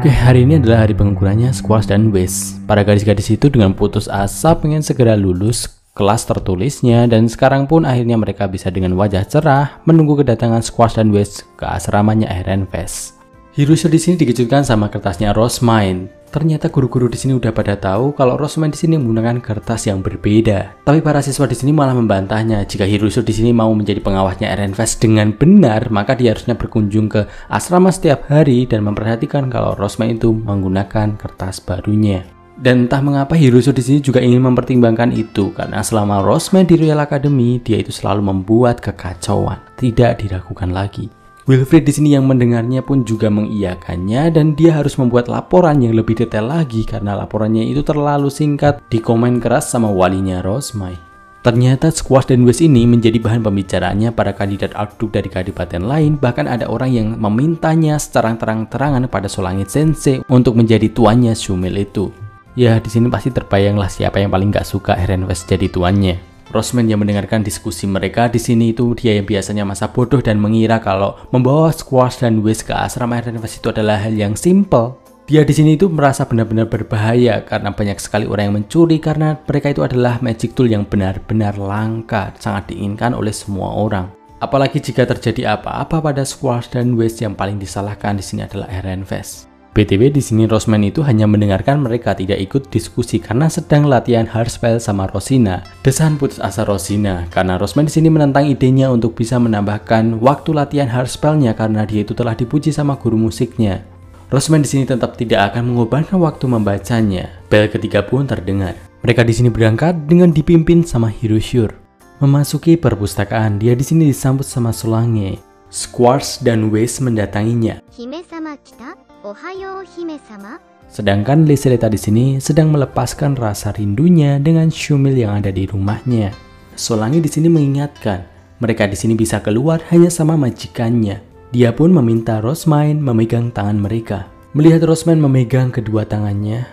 Oke, hari ini adalah hari pengukurannya Squash dan Wes. Para gadis-gadis itu dengan putus asa pengen segera lulus kelas tertulisnya, dan sekarang pun akhirnya mereka bisa dengan wajah cerah menunggu kedatangan Squash dan Wes ke asramanya Ehrenfest. Hiroshio di sini dikejutkan sama kertasnya Rosmine. Ternyata guru-guru di sini udah pada tahu kalau Rosmine di sini menggunakan kertas yang berbeda. Tapi para siswa di sini malah membantahnya. Jika Hiroshio di sini mau menjadi pengawasnya Ehrenfest dengan benar, maka dia harusnya berkunjung ke asrama setiap hari dan memperhatikan kalau Rosmine itu menggunakan kertas barunya. Dan entah mengapa Hiroshio di sini juga ingin mempertimbangkan itu, karena selama Rosmine di Royal Academy, dia itu selalu membuat kekacauan, tidak diragukan lagi. Wilfried di sini yang mendengarnya pun juga mengiyakannya, dan dia harus membuat laporan yang lebih detail lagi karena laporannya itu terlalu singkat, dikomen keras sama walinya Rosmine. Ternyata Squash dan Wes ini menjadi bahan pembicaraannya para kandidat Archduke dari kadipaten lain, bahkan ada orang yang memintanya secara terang-terangan pada Solangit Sensei untuk menjadi tuannya Shumil itu. Ya, di sini pasti terbayanglah siapa yang paling gak suka Ehrenfest jadi tuannya. Rosmine yang mendengarkan diskusi mereka di sini itu dia yang biasanya masa bodoh dan mengira kalau membawa Squash dan Wes ke asrama Ehrenfest itu adalah hal yang simple. Dia di sini itu merasa benar-benar berbahaya karena banyak sekali orang yang mencuri, karena mereka itu adalah magic tool yang benar-benar langka, sangat diinginkan oleh semua orang. Apalagi jika terjadi apa-apa pada Squash dan Wes, yang paling disalahkan di sini adalah Ehrenfest. BTW di sini Rosmine itu hanya mendengarkan mereka, tidak ikut diskusi karena sedang latihan hardspell sama Rosina. Desahan putus asa Rosina karena Rosmine di sini menentang idenya untuk bisa menambahkan waktu latihan hardspellnya karena dia itu telah dipuji sama guru musiknya. Rosmine di sini tetap tidak akan mengorbankan waktu membacanya. Bel ketiga pun terdengar. Mereka di sini berangkat dengan dipimpin sama Hiroshio. Memasuki perpustakaan, dia di sini disambut sama Solange. Squash dan Wes mendatanginya. Hime-sama kita? Ohayo Hime-sama. Sedangkan Lyseleta di sini sedang melepaskan rasa rindunya dengan Shumil yang ada di rumahnya. Solange di sini mengingatkan, mereka di sini bisa keluar hanya sama majikannya. Dia pun meminta Rosmine memegang tangan mereka. Melihat Rosmine memegang kedua tangannya,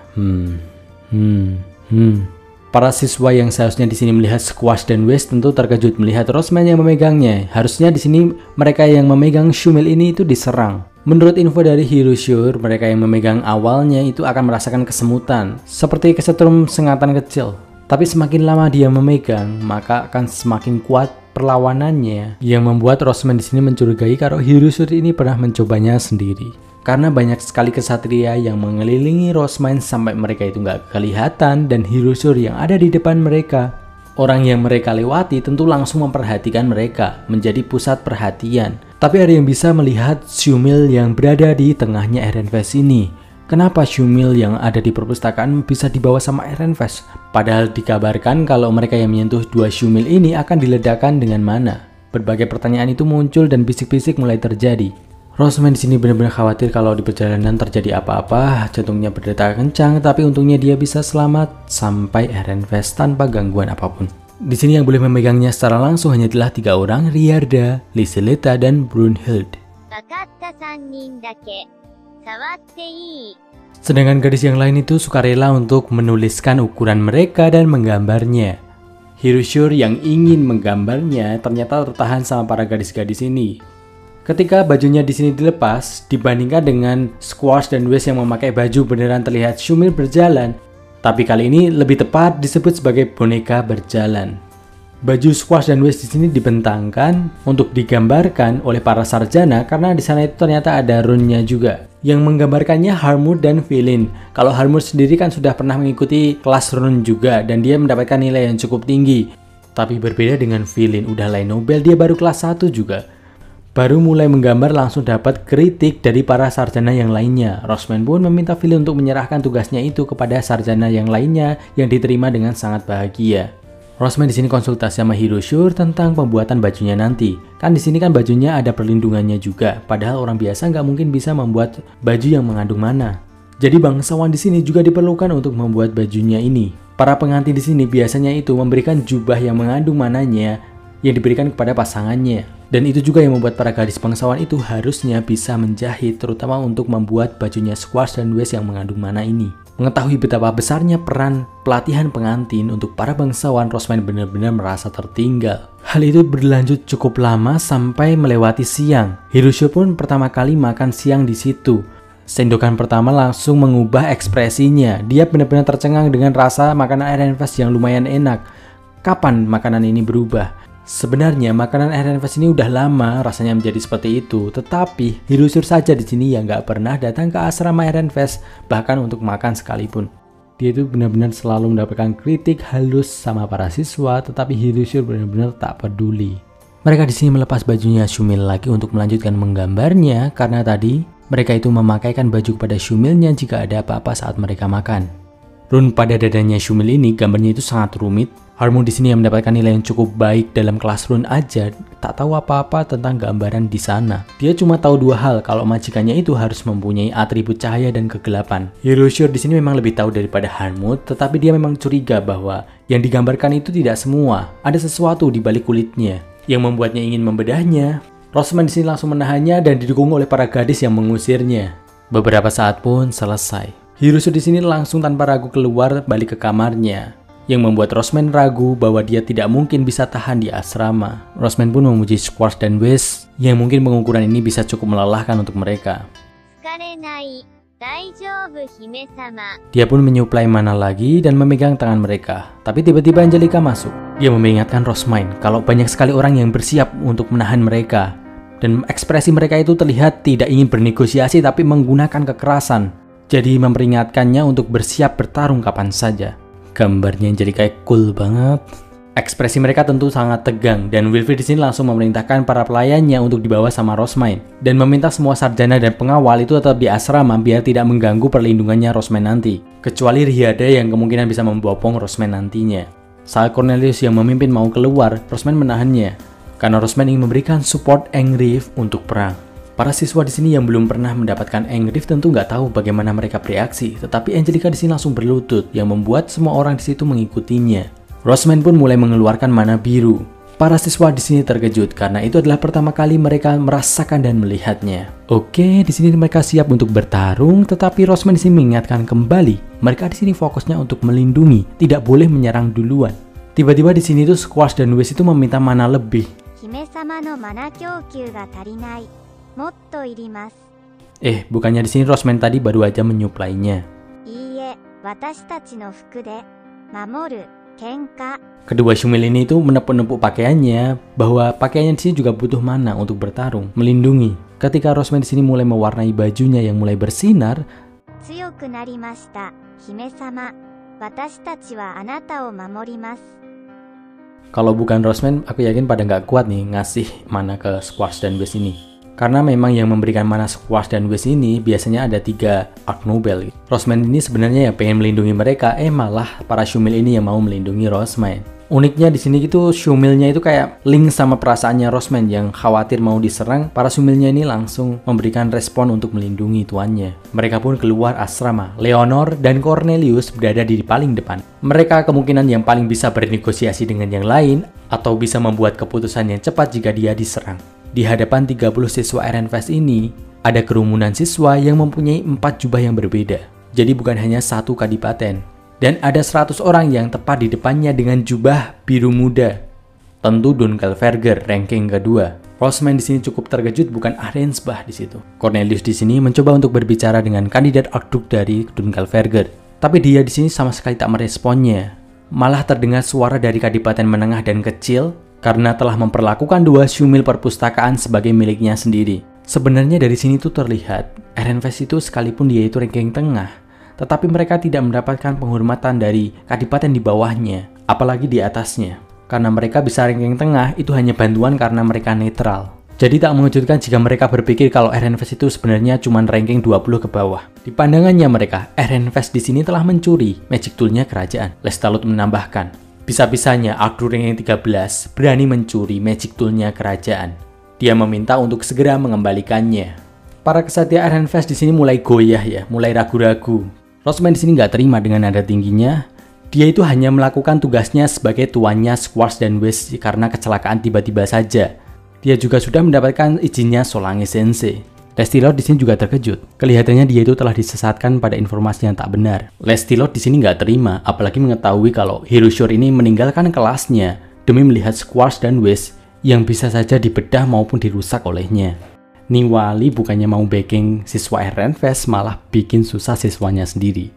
para siswa yang seharusnya di sini melihat Squash dan Wes tentu terkejut melihat Rosmine yang memegangnya. Harusnya di sini mereka yang memegang Shumil ini itu diserang. Menurut info dari Hiroshio, mereka yang memegang awalnya itu akan merasakan kesemutan, seperti kesetrum sengatan kecil. Tapi semakin lama dia memegang, maka akan semakin kuat perlawanannya, yang membuat Rosmine di sini mencurigai kalau Hiroshio ini pernah mencobanya sendiri. Karena banyak sekali kesatria yang mengelilingi Rosmine sampai mereka itu nggak kelihatan, dan Hiroshio yang ada di depan mereka. Orang yang mereka lewati tentu langsung memperhatikan mereka, menjadi pusat perhatian. Tapi ada yang bisa melihat Shumil yang berada di tengahnya Ehrenfest ini. Kenapa Shumil yang ada di perpustakaan bisa dibawa sama Ehrenfest? Padahal dikabarkan kalau mereka yang menyentuh dua Shumil ini akan diledakkan dengan mana? Berbagai pertanyaan itu muncul dan bisik-bisik mulai terjadi. Rosmine di sini benar-benar khawatir kalau di perjalanan terjadi apa-apa, jantungnya berdetak kencang, tapi untungnya dia bisa selamat sampai Ehrenfest tanpa gangguan apapun. Di sini yang boleh memegangnya secara langsung hanya adalah 3 orang, Riarda, Lyseleta, dan Brunhild. Sedangkan gadis yang lain itu sukarela untuk menuliskan ukuran mereka dan menggambarnya. Hiroshio yang ingin menggambarnya ternyata tertahan sama para gadis-gadis ini. Ketika bajunya di sini dilepas, dibandingkan dengan Squash dan Wes yang memakai baju beneran terlihat Shumil berjalan, tapi kali ini lebih tepat disebut sebagai boneka berjalan. Baju Squash dan Wes di sini dibentangkan untuk digambarkan oleh para sarjana karena di sana itu ternyata ada rune-nya juga yang menggambarkannya Harmut dan Filin. Kalau Harmut sendiri kan sudah pernah mengikuti kelas rune juga dan dia mendapatkan nilai yang cukup tinggi. Tapi berbeda dengan Filin, udah lain Nobel, dia baru kelas 1 juga. Baru mulai menggambar langsung dapat kritik dari para sarjana yang lainnya. Rosmine pun meminta Filin untuk menyerahkan tugasnya itu kepada sarjana yang lainnya yang diterima dengan sangat bahagia. Rosmine di sini konsultasi sama Hiroshio tentang pembuatan bajunya nanti. Kan di sini kan bajunya ada perlindungannya juga. Padahal orang biasa nggak mungkin bisa membuat baju yang mengandung mana. Jadi bangsawan di sini juga diperlukan untuk membuat bajunya ini. Para pengantin di sini biasanya itu memberikan jubah yang mengandung mananya yang diberikan kepada pasangannya. Dan itu juga yang membuat para gadis bangsawan itu harusnya bisa menjahit, terutama untuk membuat bajunya Squash dan Wes yang mengandung mana ini. Mengetahui betapa besarnya peran pelatihan pengantin untuk para bangsawan, Rosmine benar-benar merasa tertinggal. Hal itu berlanjut cukup lama sampai melewati siang. Hiroshio pun pertama kali makan siang di situ. Sendokan pertama langsung mengubah ekspresinya. Dia benar-benar tercengang dengan rasa makanan Iron Fist yang lumayan enak. Kapan makanan ini berubah? Sebenarnya makanan Iron Fist ini udah lama rasanya menjadi seperti itu. Tetapi Hiroshige saja di sini yang nggak pernah datang ke asrama Iron Fist, bahkan untuk makan sekalipun. Dia itu benar-benar selalu mendapatkan kritik halus sama para siswa, tetapi Hiroshige benar-benar tak peduli. Mereka di sini melepas bajunya Shumil lagi untuk melanjutkan menggambarnya karena tadi mereka itu memakaikan baju kepada Shumilnya jika ada apa-apa saat mereka makan. Rune pada dadanya Shumil ini gambarnya itu sangat rumit. Harmu di sini yang mendapatkan nilai yang cukup baik dalam kelas Rune aja tak tahu apa-apa tentang gambaran di sana. Dia cuma tahu dua hal kalau majikannya itu harus mempunyai atribut cahaya dan kegelapan. Hiroshige di sini memang lebih tahu daripada Harmu, tetapi dia memang curiga bahwa yang digambarkan itu tidak semua. Ada sesuatu di balik kulitnya yang membuatnya ingin membedahnya. Rosman di sini langsung menahannya dan didukung oleh para gadis yang mengusirnya. Beberapa saat pun selesai. Hiroshige di sini langsung tanpa ragu keluar balik ke kamarnya, yang membuat Rosman ragu bahwa dia tidak mungkin bisa tahan di asrama. Rosman pun memuji Squash dan Whis yang mungkin pengukuran ini bisa cukup melelahkan untuk mereka. Dia pun menyuplai mana lagi dan memegang tangan mereka. Tapi tiba-tiba Angelica masuk. Dia mengingatkan Rosman kalau banyak sekali orang yang bersiap untuk menahan mereka. Dan ekspresi mereka itu terlihat tidak ingin bernegosiasi tapi menggunakan kekerasan. Jadi memperingatkannya untuk bersiap bertarung kapan saja. Gambarnya jadi kayak cool banget. Ekspresi mereka tentu sangat tegang dan Wilfried di sini langsung memerintahkan para pelayannya untuk dibawa sama Rosman dan meminta semua sarjana dan pengawal itu tetap di asrama biar tidak mengganggu perlindungannya Rosman nanti. Kecuali Ryade yang kemungkinan bisa membopong Rosman nantinya. Saat Cornelius yang memimpin mau keluar, Rosman menahannya karena Rosman ingin memberikan support Engrif untuk perang. Para siswa di sini yang belum pernah mendapatkan Engrif tentu nggak tahu bagaimana mereka bereaksi, tetapi Angelica di sini langsung berlutut yang membuat semua orang di situ mengikutinya. Rosman pun mulai mengeluarkan mana biru. Para siswa di sini terkejut karena itu adalah pertama kali mereka merasakan dan melihatnya. Oke, di sini mereka siap untuk bertarung, tetapi Rosman di sini mengingatkan kembali, mereka di sini fokusnya untuk melindungi, tidak boleh menyerang duluan. Tiba-tiba di sini tuh Squash dan Whis itu meminta mana lebih. Bukannya di sini Rosman tadi baru aja menyuplainya. Kedua Shumil ini itu menepuk-nepuk pakaiannya bahwa pakaiannya di sini juga butuh mana untuk bertarung, melindungi. Ketika Rosman di sini mulai mewarnai bajunya yang mulai bersinar, kalau bukan Rosman, aku yakin pada nggak kuat nih ngasih mana ke Squash dan Whis ini. Karena memang yang memberikan mana Squash dan Whis ini biasanya ada 3 Arch Nobel. Rosman ini sebenarnya yang pengen melindungi mereka, malah para Shumil ini yang mau melindungi Rosman. Uniknya di sini gitu Shumilnya itu kayak link sama perasaannya Rosman yang khawatir mau diserang. Para Shumilnya ini langsung memberikan respon untuk melindungi tuannya. Mereka pun keluar asrama. Leonor dan Cornelius berada di paling depan. Mereka kemungkinan yang paling bisa bernegosiasi dengan yang lain atau bisa membuat keputusan yang cepat jika dia diserang. Di hadapan 30 siswa Iron Fist ini, ada kerumunan siswa yang mempunyai 4 jubah yang berbeda. Jadi bukan hanya satu kadipaten. Dan ada 100 orang yang tepat di depannya dengan jubah biru muda. Tentu Dunkelverger ranking kedua. Rosman di sini cukup terkejut bukan Arensbach di situ. Cornelius di sini mencoba untuk berbicara dengan kandidat Archdruid dari Dunkelverger. Tapi dia di sini sama sekali tak meresponnya. Malah terdengar suara dari kadipaten menengah dan kecil karena telah memperlakukan 2 Shumil perpustakaan sebagai miliknya sendiri. Sebenarnya dari sini tuh terlihat, Iron Fist itu sekalipun dia itu ranking tengah, tetapi mereka tidak mendapatkan penghormatan dari kadipaten di bawahnya, apalagi di atasnya. Karena mereka bisa ranking tengah itu hanya bantuan karena mereka netral. Jadi tak mengejutkan jika mereka berpikir kalau Iron Fist itu sebenarnya cuma ranking 20 ke bawah. Di pandangannya mereka, Iron Fist di sini telah mencuri magic tool-nya kerajaan. Lestalot menambahkan, bisa-bisanya Archdruid ranking 13 berani mencuri magic tool-nya kerajaan. Dia meminta untuk segera mengembalikannya. Para kesatria Iron Fist di sini mulai goyah ya, mulai ragu-ragu. Rosman di sini nggak terima dengan nada tingginya. Dia itu hanya melakukan tugasnya sebagai tuannya Squash dan Whis karena kecelakaan tiba-tiba saja. Dia juga sudah mendapatkan izinnya Solange Sensei. Lestilot di sini juga terkejut. Kelihatannya dia itu telah disesatkan pada informasi yang tak benar. Lestilot di sini nggak terima, apalagi mengetahui kalau Hiroshige ini meninggalkan kelasnya demi melihat Squash dan Whis yang bisa saja dibedah maupun dirusak olehnya. Niwali bukannya mau backing siswa RNFest, malah bikin susah siswanya sendiri.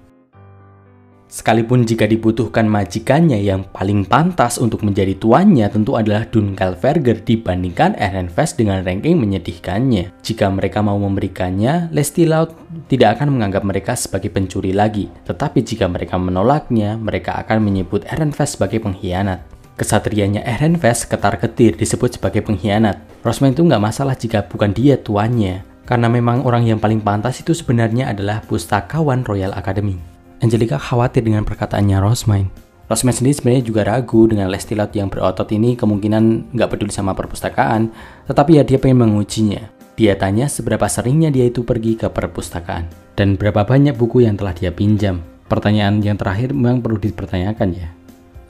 Sekalipun jika dibutuhkan majikannya yang paling pantas untuk menjadi tuannya tentu adalah Dunkelverger dibandingkan RNFest dengan ranking menyedihkannya. Jika mereka mau memberikannya, Lesti Laut tidak akan menganggap mereka sebagai pencuri lagi. Tetapi jika mereka menolaknya, mereka akan menyebut RNFest sebagai pengkhianat. Kesatrianya RNFest ketar-ketir disebut sebagai pengkhianat. Rosman itu nggak masalah jika bukan dia tuannya, karena memang orang yang paling pantas itu sebenarnya adalah pustakawan Royal Academy. Angelica khawatir dengan perkataannya Rosman. Rosman sendiri sebenarnya juga ragu dengan Lesti Laut yang berotot ini kemungkinan nggak peduli sama perpustakaan, tetapi ya dia pengen mengujinya. Dia tanya seberapa seringnya dia itu pergi ke perpustakaan, dan berapa banyak buku yang telah dia pinjam. Pertanyaan yang terakhir memang perlu dipertanyakan ya.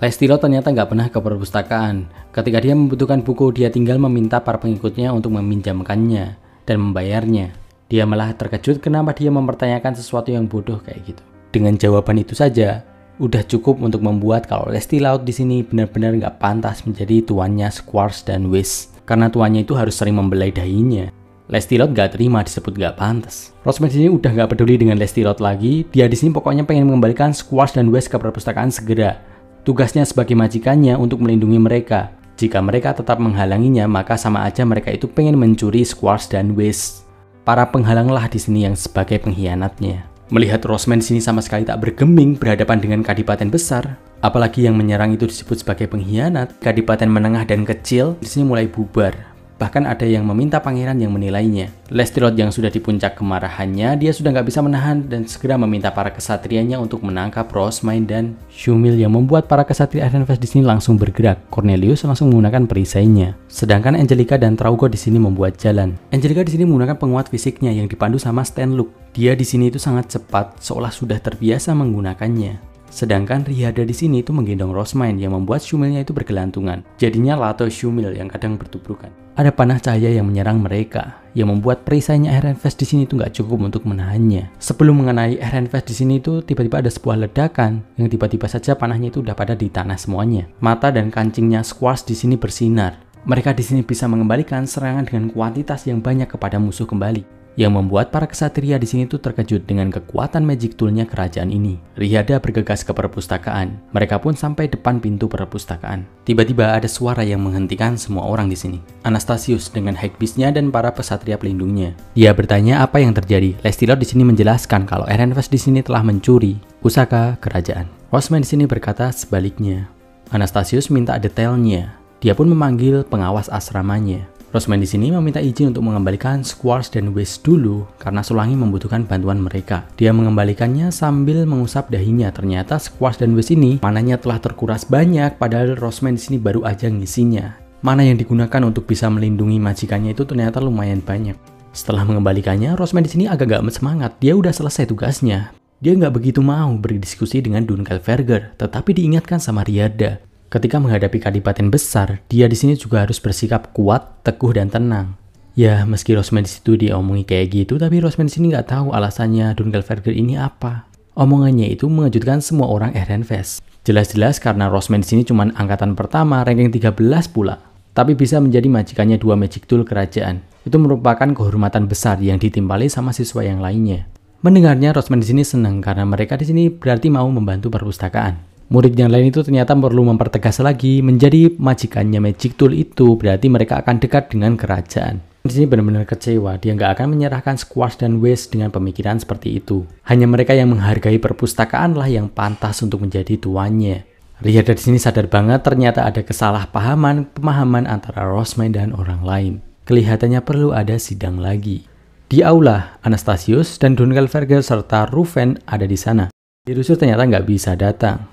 Lesti Laut ternyata nggak pernah ke perpustakaan. Ketika dia membutuhkan buku, dia tinggal meminta para pengikutnya untuk meminjamkannya dan membayarnya. Dia malah terkejut kenapa dia mempertanyakan sesuatu yang bodoh kayak gitu. Dengan jawaban itu saja, udah cukup untuk membuat kalau Lesti Laut di sini benar-benar nggak pantas menjadi tuannya Squash dan Wish. Karena tuannya itu harus sering membelai dahinya. Lesti Laut nggak terima disebut nggak pantas. Rosman di sini udah nggak peduli dengan Lesti Laut lagi. Dia di sini pokoknya pengen mengembalikan Squash dan Wish ke perpustakaan segera. Tugasnya sebagai majikannya untuk melindungi mereka. Jika mereka tetap menghalanginya, maka sama aja mereka itu pengen mencuri Squash dan Wish. Para penghalanglah di sini yang sebagai pengkhianatnya. Melihat Rosman di sini sama sekali tak bergeming berhadapan dengan kadipaten besar, apalagi yang menyerang itu disebut sebagai pengkhianat, kadipaten menengah dan kecil di sini mulai bubar. Bahkan ada yang meminta pangeran yang menilainya. Lesti Laut yang sudah di puncak kemarahannya, dia sudah nggak bisa menahan dan segera meminta para kesatrianya untuk menangkap Rosman dan Shumil yang membuat para kesatria RNFest di sini langsung bergerak. Cornelius langsung menggunakan perisainya. Sedangkan Angelica dan Traugo di sini membuat jalan. Angelica di sini menggunakan penguat fisiknya yang dipandu sama Stanlook. Dia di sini itu sangat cepat, seolah sudah terbiasa menggunakannya. Sedangkan Riada di sini itu menggendong Rosman yang membuat Shumilnya itu bergelantungan. Jadinya Lato Shumil yang kadang bertubrukan. Ada panah cahaya yang menyerang mereka, yang membuat perisainya RNFest di sini itu nggak cukup untuk menahannya. Sebelum mengenai RNFest di sini itu tiba-tiba ada sebuah ledakan yang tiba-tiba saja panahnya itu udah pada di tanah semuanya. Mata dan kancingnya Squash di sini bersinar. Mereka di sini bisa mengembalikan serangan dengan kuantitas yang banyak kepada musuh kembali. Yang membuat para kesatria di sini tuh terkejut dengan kekuatan magic tool-nya kerajaan ini. Riada bergegas ke perpustakaan. Mereka pun sampai depan pintu perpustakaan. Tiba-tiba ada suara yang menghentikan semua orang di sini. Anastasius dengan Hagbisnya dan para kesatria pelindungnya. Dia bertanya apa yang terjadi. Lesti Laut di sini menjelaskan kalau RNFest di sini telah mencuri pusaka kerajaan. Rosman di sini berkata sebaliknya. Anastasius minta detailnya. Dia pun memanggil pengawas asramanya. Rosman di sini meminta izin untuk mengembalikan Squash dan Wish dulu karena Solangi membutuhkan bantuan mereka. Dia mengembalikannya sambil mengusap dahinya. Ternyata Squash dan Wish ini mananya telah terkuras banyak, padahal Rosman di sini baru aja ngisinya. Mana yang digunakan untuk bisa melindungi majikannya itu ternyata lumayan banyak. Setelah mengembalikannya, Rosman di sini agak gak semangat. Dia udah selesai tugasnya. Dia nggak begitu mau berdiskusi dengan Dunkelverger, tetapi diingatkan sama Riada. Ketika menghadapi kadipaten besar, dia di sini juga harus bersikap kuat, teguh, dan tenang. Ya, meski Rosman di situ diomongi kayak gitu, tapi Rosman di sini nggak tahu alasannya Dunkelverger ini apa. Omongannya itu mengejutkan semua orang RNFest. Jelas-jelas karena Rosman di sini cuma angkatan pertama, ranking 13 pula, tapi bisa menjadi majikannya 2 magic tool kerajaan. Itu merupakan kehormatan besar yang ditimpali sama siswa yang lainnya. Mendengarnya, Rosman di sini senang karena mereka di sini berarti mau membantu perpustakaan. Murid yang lain itu ternyata perlu mempertegas lagi, menjadi majikannya Magic Tool itu berarti mereka akan dekat dengan kerajaan. Di sini benar-benar kecewa, dia nggak akan menyerahkan Squash dan Wish dengan pemikiran seperti itu. Hanya mereka yang menghargai perpustakaan lah yang pantas untuk menjadi tuannya. Riada di sini sadar banget ternyata ada pemahaman antara Rosman dan orang lain. Kelihatannya perlu ada sidang lagi. Di aula, Anastasius dan Dunkelverger serta Ruven ada di sana. Dirusur ternyata nggak bisa datang.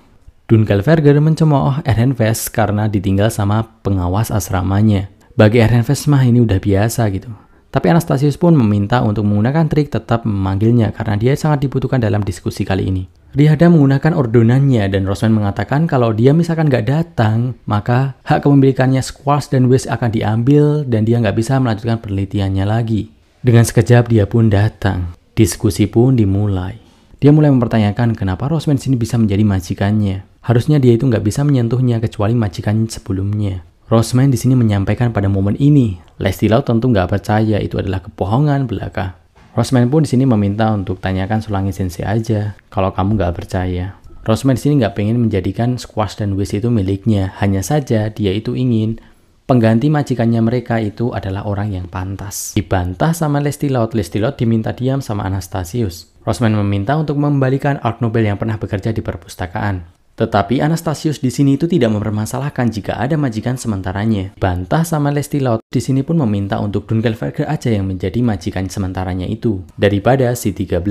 Dunkelverger mencemooh RNFest karena ditinggal sama pengawas asramanya. Bagi RNFest mah ini udah biasa gitu. Tapi Anastasius pun meminta untuk menggunakan trik tetap memanggilnya karena dia sangat dibutuhkan dalam diskusi kali ini. Riada menggunakan ordonannya dan Rosman mengatakan kalau dia misalkan nggak datang, maka hak kepemilikannya Squash dan Wish akan diambil dan dia nggak bisa melanjutkan penelitiannya lagi. Dengan sekejap dia pun datang. Diskusi pun dimulai. Dia mulai mempertanyakan kenapa Rosman sini bisa menjadi majikannya. Harusnya dia itu nggak bisa menyentuhnya kecuali majikan sebelumnya. Roseman di sini menyampaikan pada momen ini, Lesti Laut tentu nggak percaya itu adalah kebohongan belaka. Roseman pun di sini meminta untuk tanyakan Solange Sensei aja, kalau kamu nggak percaya. Roseman di sini nggak pengen menjadikan squash dan whisk itu miliknya, hanya saja dia itu ingin pengganti majikannya mereka itu adalah orang yang pantas. Dibantah sama Lesti Laut diminta diam sama Anastasius. Roseman meminta untuk membalikan Ark Nobel yang pernah bekerja di perpustakaan. Tetapi Anastasius di sini itu tidak mempermasalahkan jika ada majikan sementaranya. Bantah sama Lesti Laut di sini pun meminta untuk Dunkelverker aja yang menjadi majikan sementaranya itu daripada si 13.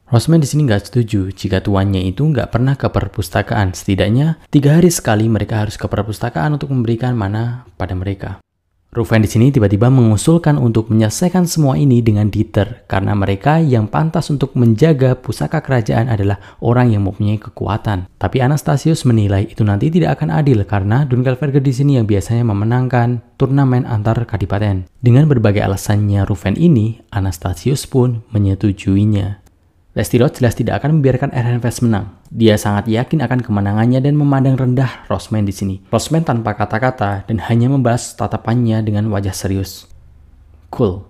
Roseman di sini nggak setuju jika tuannya itu nggak pernah ke perpustakaan. Setidaknya 3 hari sekali mereka harus ke perpustakaan untuk memberikan mana pada mereka. Ruven di sini tiba-tiba mengusulkan untuk menyelesaikan semua ini dengan Dieter karena mereka yang pantas untuk menjaga pusaka kerajaan adalah orang yang mempunyai kekuatan. Tapi Anastasius menilai itu nanti tidak akan adil karena Dunkelverker di sini yang biasanya memenangkan turnamen antar kadipaten. Dengan berbagai alasannya Ruven ini, Anastasius pun menyetujuinya. Lesti Laut jelas tidak akan membiarkan RNFS menang. Dia sangat yakin akan kemenangannya dan memandang rendah Roseman di sini. Roseman tanpa kata-kata dan hanya membalas tatapannya dengan wajah serius. Cool.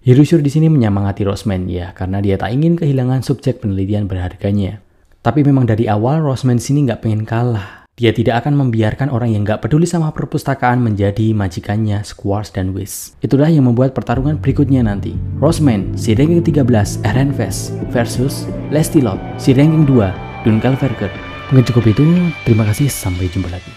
Hirushur di sini menyemangati Roseman ya, karena dia tak ingin kehilangan subjek penelitian berharganya. Tapi memang dari awal Roseman di sini nggak pengen kalah. Dia tidak akan membiarkan orang yang nggak peduli sama perpustakaan menjadi majikannya squash dan whisk. Itulah yang membuat pertarungan berikutnya nanti. Roseman, si ranking 13, RNFS versus Lesti Laut, si ranking 2, Dunkelverker. Mungkin cukup itu, terima kasih, sampai jumpa lagi.